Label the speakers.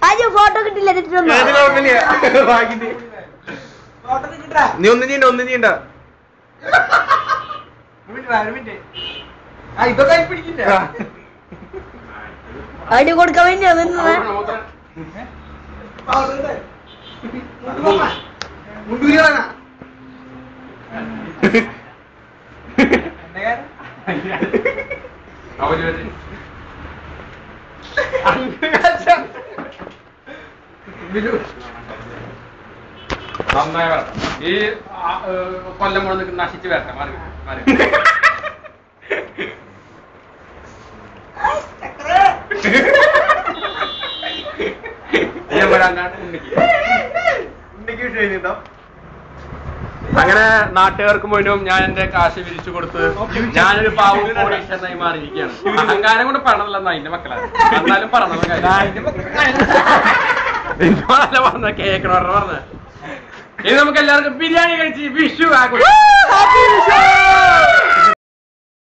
Speaker 1: അയ്യോ ഫോട്ടോ കിട്ടില്ല.
Speaker 2: നീ ഒന്നും ചെയ്യണ്ട
Speaker 1: അടി കൊടുക്കാൻ വേണ്ടിയാ വരുന്നത്.
Speaker 3: നന്നായി വരട്ടെ. ഈ കൊല്ലം മുഴുവൻ നശിച്ച് വരട്ടെ. മാറി അങ്ങനെ നാട്ടുകാർക്ക് മുഴുവൻ ഞാൻ എന്റെ കാശ് വിരിച്ചു കൊടുത്ത് ഞാനൊരു പാവം കോടീശ്വരനായി മാറിയിരിക്കുകയാണ്. അഹങ്കാരം കൊണ്ട് പറഞ്ഞതല്ല അതിന്റെ മക്കളാണ്. എന്നാലും പറഞ്ഞത് പറഞ്ഞ കേക്കണ പറഞ്ഞ. ഇനി നമുക്ക് എല്ലാവർക്കും ബിരിയാണി കഴിച്ച് വിഷു ആഘോഷം.